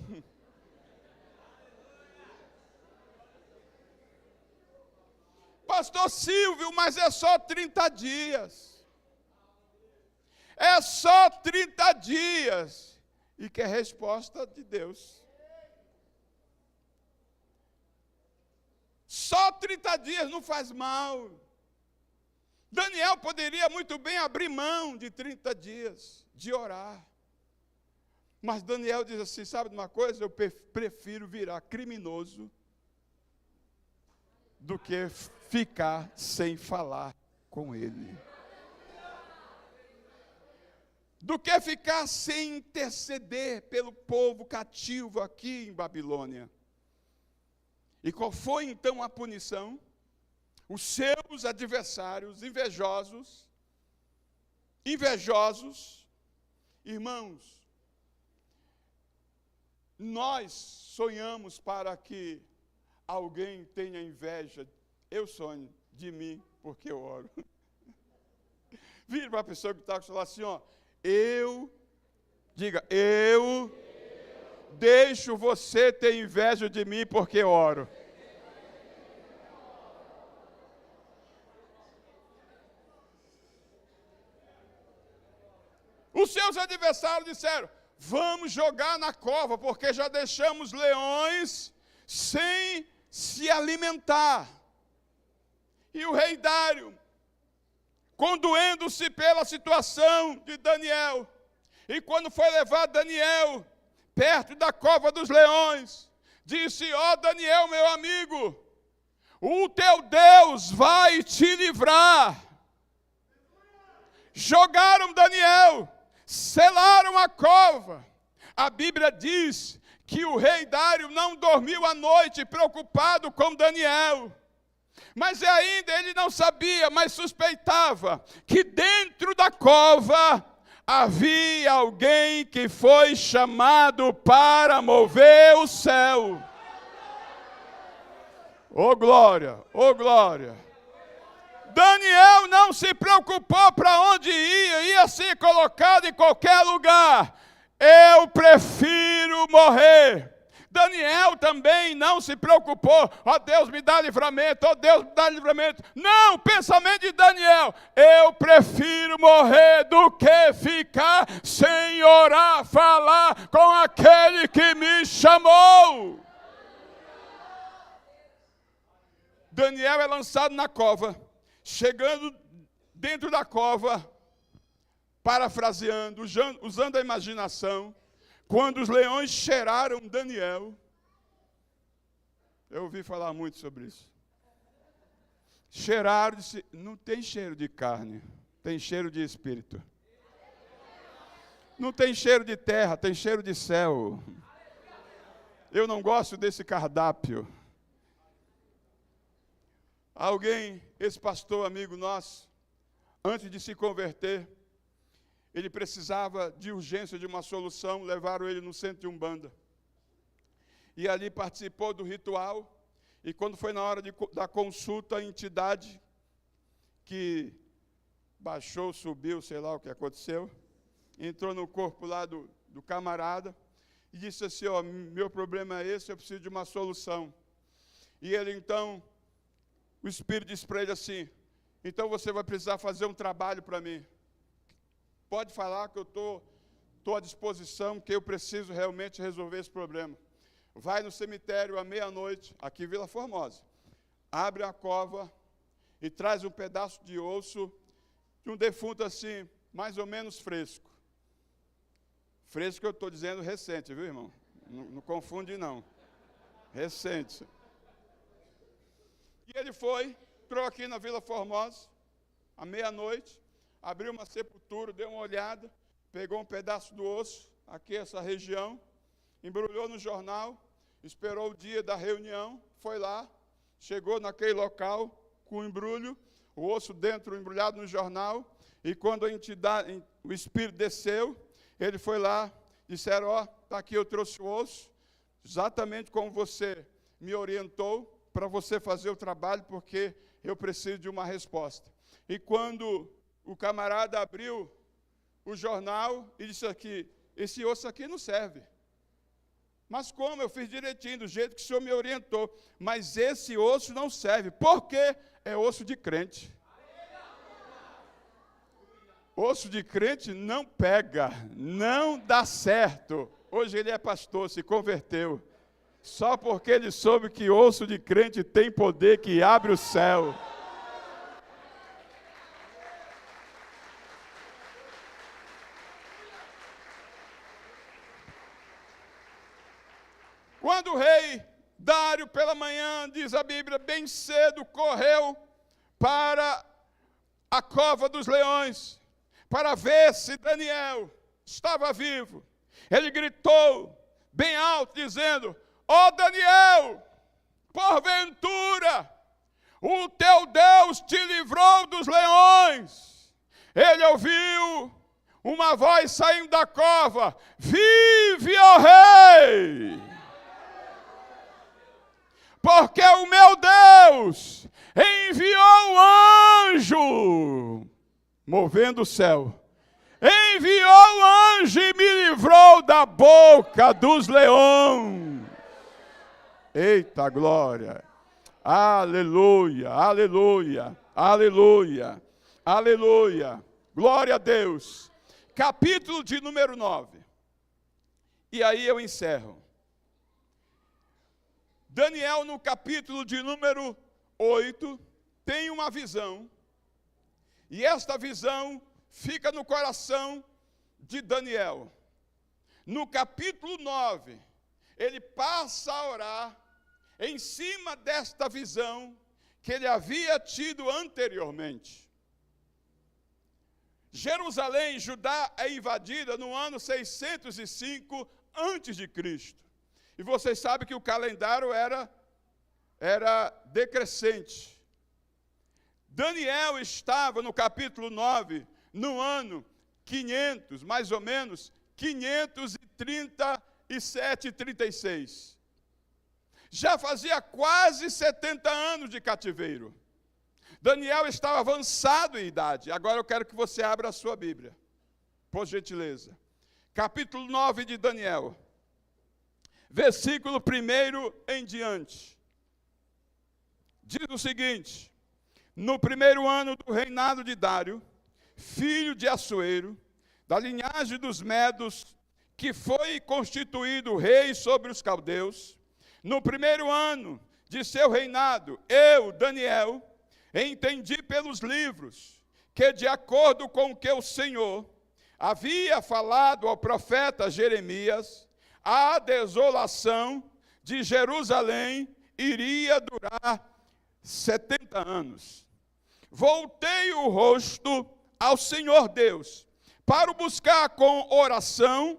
Pastor Silvio, mas é só 30 dias. É só 30 dias. E quer resposta de Deus. Só 30 dias não faz mal. Daniel poderia muito bem abrir mão de 30 dias, de orar. Mas Daniel diz assim: sabe de uma coisa? Eu prefiro virar criminoso do que ficar sem falar com ele. Do que ficar sem interceder pelo povo cativo aqui em Babilônia. E qual foi então a punição? Os seus adversários invejosos, irmãos, nós sonhamos para que alguém tenha inveja. Eu sonho de mim, porque eu oro. Vire para a pessoa que está com o celular assim, ó. Eu deixo você ter inveja de mim, porque eu oro. Os seus adversários disseram: vamos jogar na cova, porque já deixamos leões sem se alimentar. E o rei Dário, condoendo-se pela situação de Daniel, e quando foi levar Daniel perto da cova dos leões, disse: ó Daniel, meu amigo, o teu Deus vai te livrar. Jogaram Daniel, selaram a cova. A Bíblia diz que o rei Dário não dormiu a noite preocupado com Daniel. Mas ainda ele não sabia, mas suspeitava que dentro da cova havia alguém que foi chamado para mover o céu. Oh glória, oh glória. Daniel não se preocupou para onde ia ser colocado em qualquer lugar. Eu prefiro morrer. Daniel também não se preocupou: ó Deus, me dá livramento, ó Deus, me dá livramento. Não, o pensamento de Daniel: eu prefiro morrer do que ficar sem orar, falar com aquele que me chamou. Daniel é lançado na cova. Chegando dentro da cova, parafraseando, usando a imaginação, quando os leões cheiraram Daniel, eu ouvi falar muito sobre isso. Cheiraram, disse: não tem cheiro de carne, tem cheiro de espírito. Não tem cheiro de terra, tem cheiro de céu. Eu não gosto desse cardápio. Alguém, esse pastor amigo nosso, antes de se converter, ele precisava de urgência de uma solução, levaram ele no centro de Umbanda. E ali participou do ritual, e quando foi na hora da consulta, a entidade que baixou, subiu, sei lá o que aconteceu, entrou no corpo lá do camarada, e disse assim: ó, meu problema é esse, eu preciso de uma solução. E ele então, o Espírito disse para ele assim: então você vai precisar fazer um trabalho para mim. Pode falar que eu estou estou à disposição, que eu preciso realmente resolver esse problema. Vai no cemitério à meia-noite, aqui em Vila Formosa, abre a cova e traz um pedaço de osso de um defunto assim, mais ou menos fresco. Fresco eu estou dizendo recente, viu, irmão? Não confunde, não. Recente. E ele foi, entrou aqui na Vila Formosa, à meia-noite, abriu uma sepultura, deu uma olhada, pegou um pedaço do osso, aqui essa região, embrulhou no jornal, esperou o dia da reunião, foi lá, chegou naquele local com o embrulho, o osso dentro, embrulhado no jornal, e quando a entidade, o espírito desceu, ele foi lá, disseram, ó, está aqui, eu trouxe o osso, exatamente como você me orientou, para você fazer o trabalho, porque eu preciso de uma resposta. E quando o camarada abriu o jornal e disse aqui, esse osso aqui não serve. Mas como? Eu fiz direitinho, do jeito que o senhor me orientou. Mas esse osso não serve. Por quê? É osso de crente. Osso de crente não pega, não dá certo. Hoje ele é pastor, se converteu. Só porque ele soube que osso de crente tem poder que abre o céu. Quando o rei Dário, pela manhã, diz a Bíblia, bem cedo, correu para a cova dos leões, para ver se Daniel estava vivo. Ele gritou bem alto, dizendo, ó Daniel, porventura, o teu Deus te livrou dos leões. Ele ouviu uma voz saindo da cova, vive, ó rei! Porque o meu Deus enviou um anjo, movendo o céu, enviou um anjo e me livrou da boca dos leões. Eita glória, aleluia, aleluia, aleluia, aleluia, glória a Deus. Capítulo de número 9, e aí eu encerro. Daniel, no capítulo de número 8, tem uma visão, e esta visão fica no coração de Daniel. No capítulo 9, ele passa a orar em cima desta visão que ele havia tido anteriormente. Jerusalém, Judá, é invadida no ano 605 a.C., e vocês sabem que o calendário era decrescente. Daniel estava no capítulo 9, no ano 500, mais ou menos, 537 e 36. Já fazia quase 70 anos de cativeiro. Daniel estava avançado em idade. Agora eu quero que você abra a sua Bíblia, por gentileza. Capítulo 9 de Daniel. Versículo 1 em diante. Diz o seguinte, no primeiro ano do reinado de Dário, filho de Assuero, da linhagem dos Medos, que foi constituído rei sobre os caldeus, no primeiro ano de seu reinado, eu, Daniel, entendi pelos livros, que de acordo com o que o Senhor havia falado ao profeta Jeremias, a desolação de Jerusalém iria durar 70 anos. Voltei o rosto ao Senhor Deus, para o buscar com oração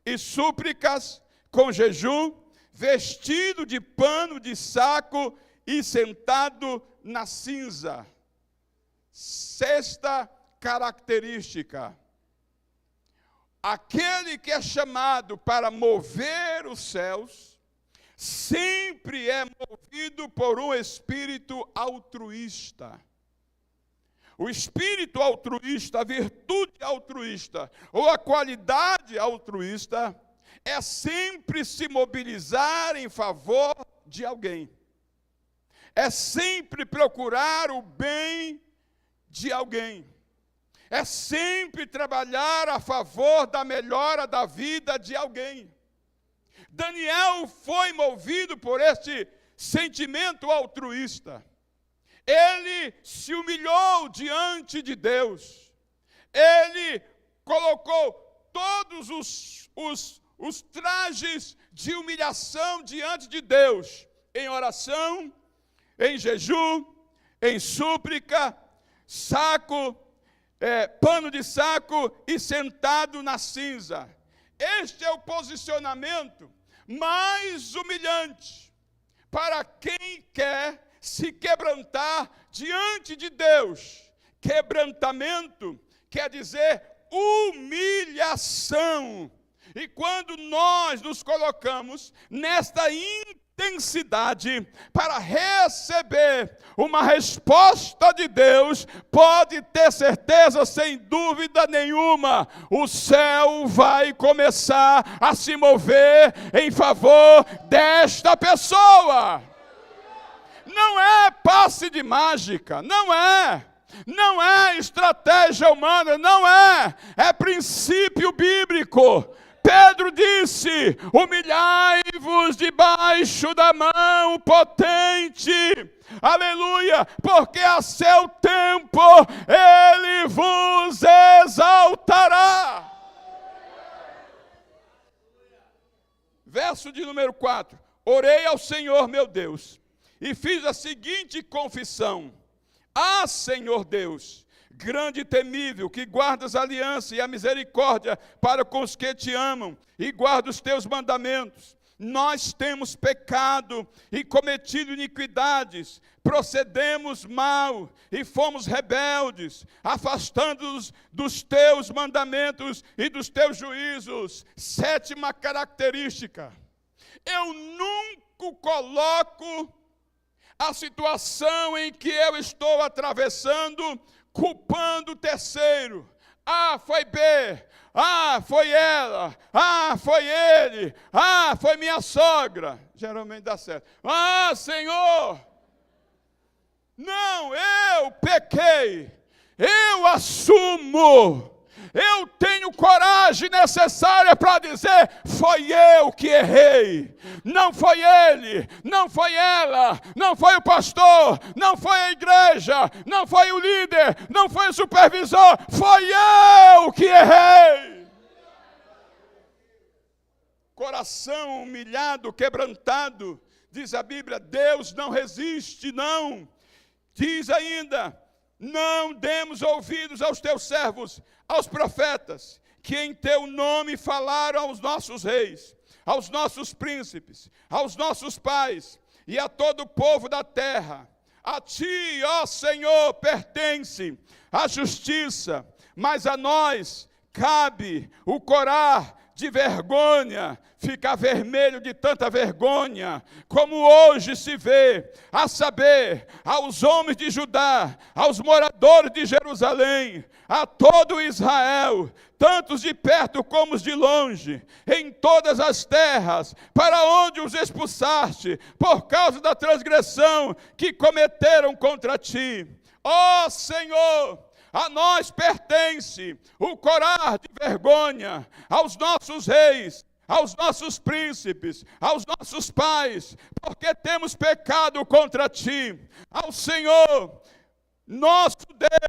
e súplicas, com jejum, vestido de pano de saco e sentado na cinza. Sexta característica. Aquele que é chamado para mover os céus, sempre é movido por um espírito altruísta. O espírito altruísta, a virtude altruísta, ou a qualidade altruísta, é sempre se mobilizar em favor de alguém. É sempre procurar o bem de alguém. é sempre trabalhar a favor da melhora da vida de alguém. Daniel foi movido por este sentimento altruísta. Ele se humilhou diante de Deus. Ele colocou todos os trajes de humilhação diante de Deus, em oração, em jejum, em súplica, pano de saco e sentado na cinza. Este é o posicionamento mais humilhante para quem quer se quebrantar diante de Deus. Quebrantamento quer dizer humilhação. E quando nós nos colocamos nesta intensidade para receber uma resposta de Deus, pode ter certeza, sem dúvida nenhuma, o céu vai começar a se mover em favor desta pessoa. Não é passe de mágica, não é estratégia humana, não é princípio bíblico. Pedro disse: humilhai-vos debaixo da mão potente, aleluia, porque a seu tempo ele vos exaltará. Verso de número 4: orei ao Senhor meu Deus, e fiz a seguinte confissão: ah, Senhor Deus, grande e temível, que guardas a aliança e a misericórdia para com os que te amam, e guarda os teus mandamentos. Nós temos pecado e cometido iniquidades, procedemos mal e fomos rebeldes, afastando-nos dos teus mandamentos e dos teus juízos. 7ª característica: eu nunca coloco a situação em que eu estou atravessando culpando o terceiro. Ah, foi B. Ah, foi ela. Ah, foi ele. Ah, foi minha sogra. Geralmente dá certo. Ah, Senhor. Não, eu pequei. Eu assumo. Eu tenho coragem necessária para dizer: foi eu que errei. Não foi ele, não foi ela, não foi o pastor, não foi a igreja, não foi o líder, não foi o supervisor, foi eu que errei. Coração humilhado, quebrantado, diz a Bíblia, Deus não resiste, não. Diz ainda: não demos ouvidos aos teus servos, aos profetas, que em teu nome falaram aos nossos reis, aos nossos príncipes, aos nossos pais e a todo o povo da terra. A ti, ó Senhor, pertence a justiça, mas a nós cabe o corar de vergonha, ficar vermelho de tanta vergonha, como hoje se vê, a saber, aos homens de Judá, aos moradores de Jerusalém, a todo Israel, tantos de perto como os de longe, em todas as terras, para onde os expulsaste, por causa da transgressão que cometeram contra ti. Ó Senhor, a nós pertence o corar de vergonha aos nossos reis, aos nossos príncipes, aos nossos pais, porque temos pecado contra ti. Ao Senhor, nosso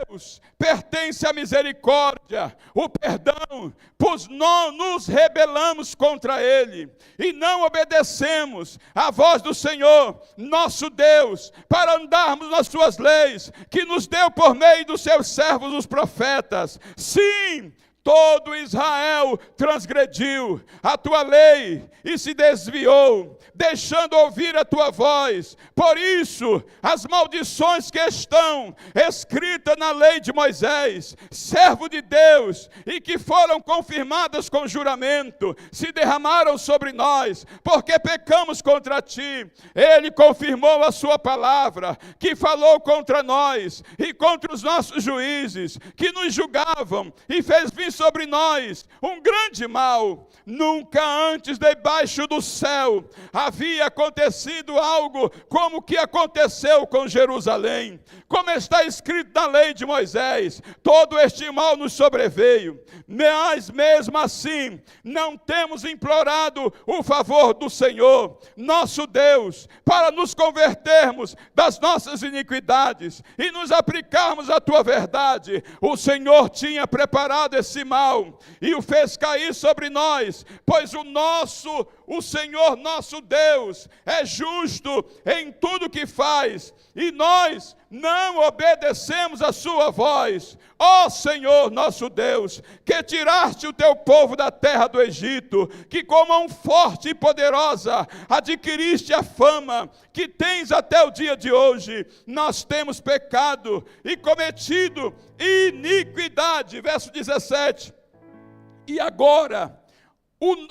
Deus, pertence a misericórdia, o perdão, pois não nos rebelamos contra Ele e não obedecemos à voz do Senhor, nosso Deus, para andarmos nas suas leis, que nos deu por meio dos seus servos os profetas. Sim, todo Israel transgrediu a tua lei e se desviou, deixando ouvir a tua voz. Por isso, as maldições que estão escritas na lei de Moisés, servo de Deus, e que foram confirmadas com juramento, se derramaram sobre nós, porque pecamos contra ti. Ele confirmou a sua palavra, que falou contra nós e contra os nossos juízes, que nos julgavam, e fez vir sobre nós um grande mal. Nunca antes debaixo do céu havia acontecido algo como o que aconteceu com Jerusalém. Como está escrito na lei de Moisés, todo este mal nos sobreveio, mas mesmo assim não temos implorado o favor do Senhor, nosso Deus, para nos convertermos das nossas iniquidades e nos aplicarmos à tua verdade. O Senhor tinha preparado esse mal e o fez cair sobre nós, pois o Senhor nosso Deus é justo em tudo que faz, e nós não obedecemos a sua voz. Ó Senhor nosso Deus, que tiraste o teu povo da terra do Egito, que com mão forte e poderosa adquiriste a fama que tens até o dia de hoje. Nós temos pecado e cometido iniquidade. Verso 17. E agora,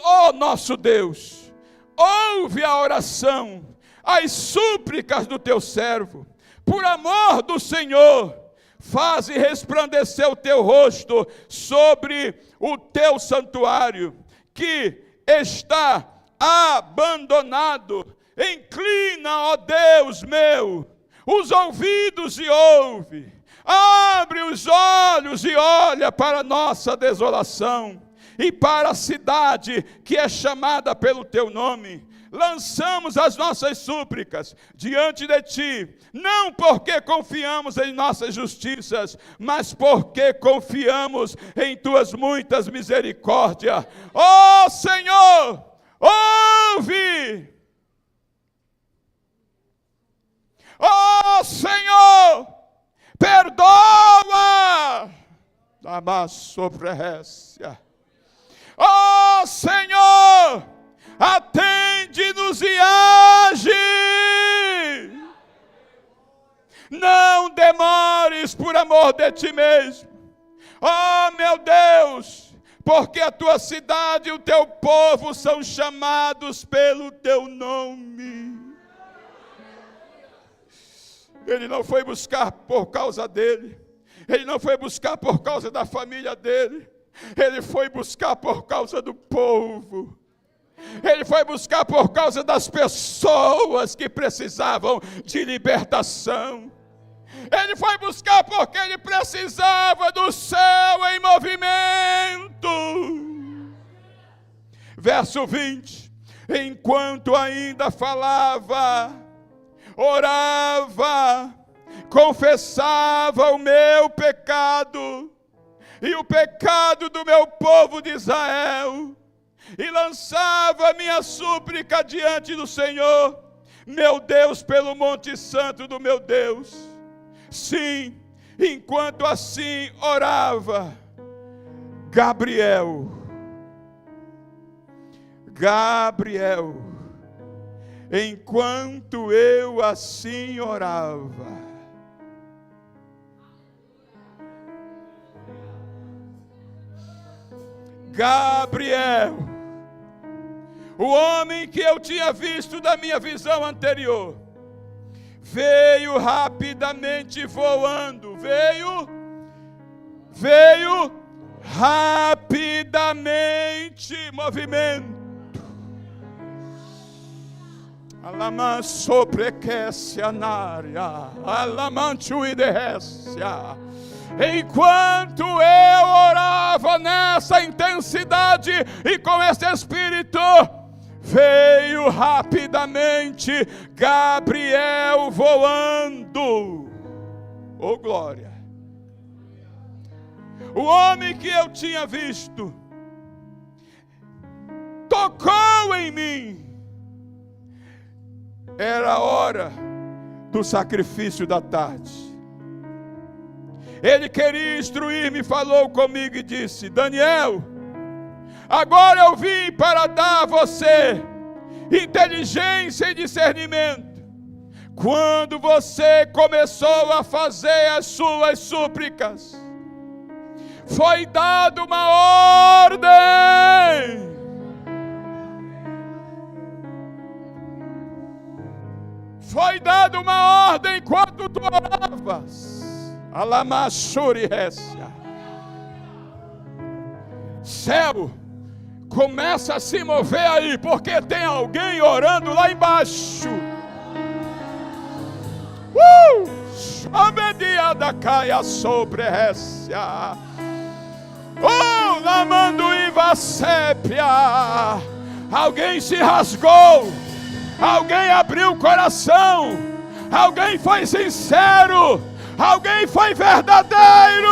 ó nosso Deus, ouve a oração, as súplicas do teu servo. Por amor do Senhor, faze resplandecer o teu rosto sobre o teu santuário, que está abandonado. Inclina, ó Deus meu, os ouvidos e ouve. Abre os olhos e olha para a nossa desolação e para a cidade que é chamada pelo teu nome. Lançamos as nossas súplicas diante de ti, não porque confiamos em nossas justiças, mas porque confiamos em tuas muitas misericórdias. Ó Senhor, ouve! Ó Senhor, perdoa! Dá sofrência. Ó Senhor, atende-nos e age. Não demores por amor de ti mesmo. Ó meu Deus, porque a tua cidade e o teu povo são chamados pelo teu nome. Ele não foi buscar por causa dele. Ele não foi buscar por causa da família dele. Ele foi buscar por causa do povo. Ele foi buscar por causa das pessoas que precisavam de libertação. Ele foi buscar porque ele precisava do céu em movimento. Verso 20. Enquanto ainda falava, orava, confessava o meu pecado e o pecado do meu povo de Israel, e lançava minha súplica diante do Senhor, meu Deus, pelo monte santo do meu Deus. Sim, enquanto assim orava, Gabriel, enquanto eu assim orava, Gabriel, o homem que eu tinha visto da minha visão anterior, veio rapidamente voando, veio rapidamente, movimento. Alaman sobrequecia nária, alamantuidécia. Enquanto eu orava nessa intensidade e com esse espírito, veio rapidamente Gabriel voando. Oh glória! O homem que eu tinha visto tocou em mim. Era a hora do sacrifício da tarde. Ele queria instruir-me, falou comigo e disse: Daniel, agora eu vim para dar a você inteligência e discernimento. Quando você começou a fazer as suas súplicas, foi dada uma ordem. Foi dada uma ordem enquanto tu oravas. Alamassuri récia. Céu, começa a se mover aí, porque tem alguém orando lá embaixo. Obediada caia sobre récia. Lamando invasépia. Alguém se rasgou. Alguém abriu o coração. Alguém foi sincero. Alguém foi verdadeiro.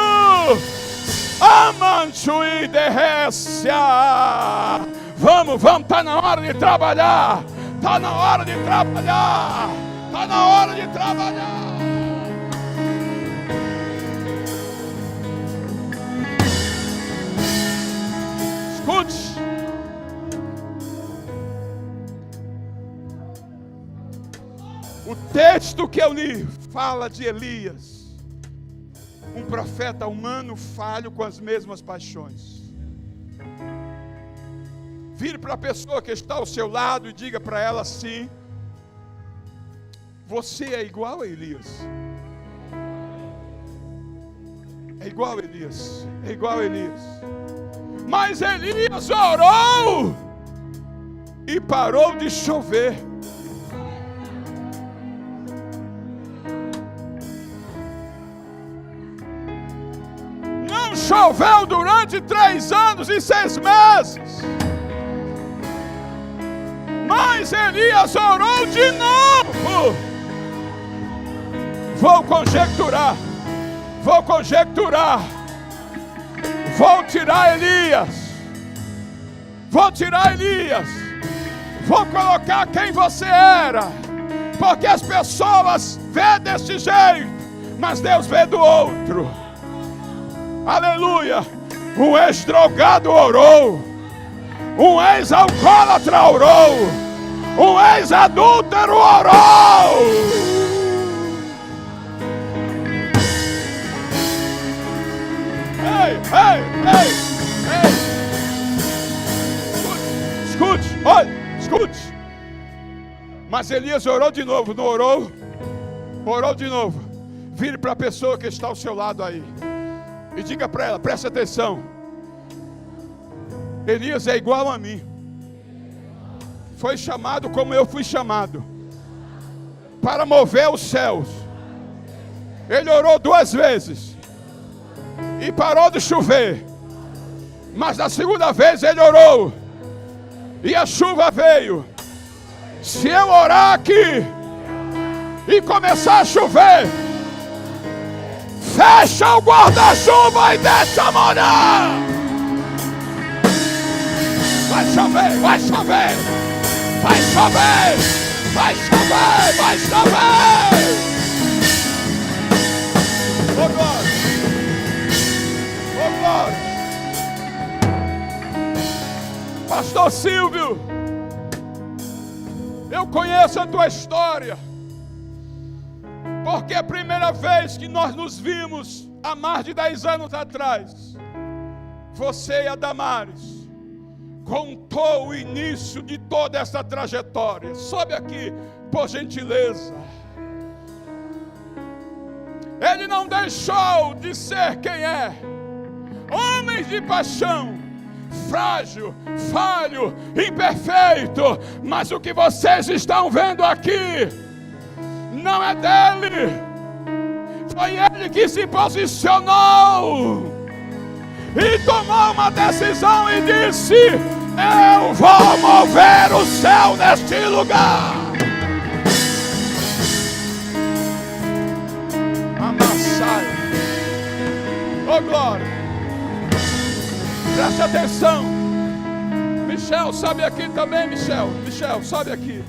Amanchui de récia. Vamos, está na hora de trabalhar. Está na hora de trabalhar. Está na hora de trabalhar. Escute. O texto que eu li fala de Elias, um profeta humano falho com as mesmas paixões. Vire para a pessoa que está ao seu lado e diga para ela assim: você é igual a Elias. É igual a Elias. É igual a Elias. Mas Elias orou e parou de chover. Não choveu durante 3 anos e 6 meses. Mas Elias orou de novo. Vou conjecturar. Vou tirar Elias. Vou colocar quem você era. Porque as pessoas vê desse jeito, mas Deus vê do outro. Aleluia. Um ex-drogado orou. Um ex-alcoólatra orou. Um ex-adúltero orou. Ei. Escute. Mas Elias orou de novo, não orou? Orou de novo. Vire para a pessoa que está ao seu lado aí e diga para ela, preste atenção. Elias é igual a mim. Foi chamado como eu fui chamado, para mover os céus. Ele orou 2 vezes e parou de chover. Mas na segunda vez ele orou e a chuva veio. Se eu orar aqui e começar a chover, fecha o guarda-chuva e deixa molhar. Vai chover. Oh glória. Pastor Silvio, eu conheço a tua história, porque a primeira vez que nós nos vimos, há mais de 10 anos atrás, você e a Damares contou o início de toda essa trajetória. Sobe aqui, por gentileza. Ele não deixou de ser quem é. Homens de paixão, frágil, falho, imperfeito, mas o que vocês estão vendo aqui não é dele. Foi ele que se posicionou e tomou uma decisão e disse: eu vou mover o céu neste lugar. Amassai. Oh glória. Preste atenção. Michel, sobe aqui também, Michel, sobe aqui.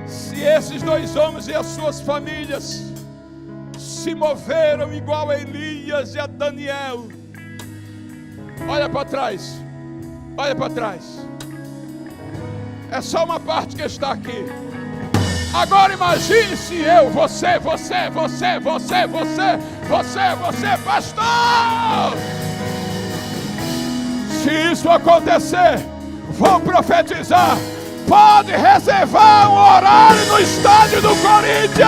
Se esses 2 homens e as suas famílias se moveram igual a Elias e a Daniel, olha para trás. É só uma parte que está aqui. Agora imagine se eu, você, pastor. Se isso acontecer, vou profetizar. Pode reservar um horário no estádio do Corinthians.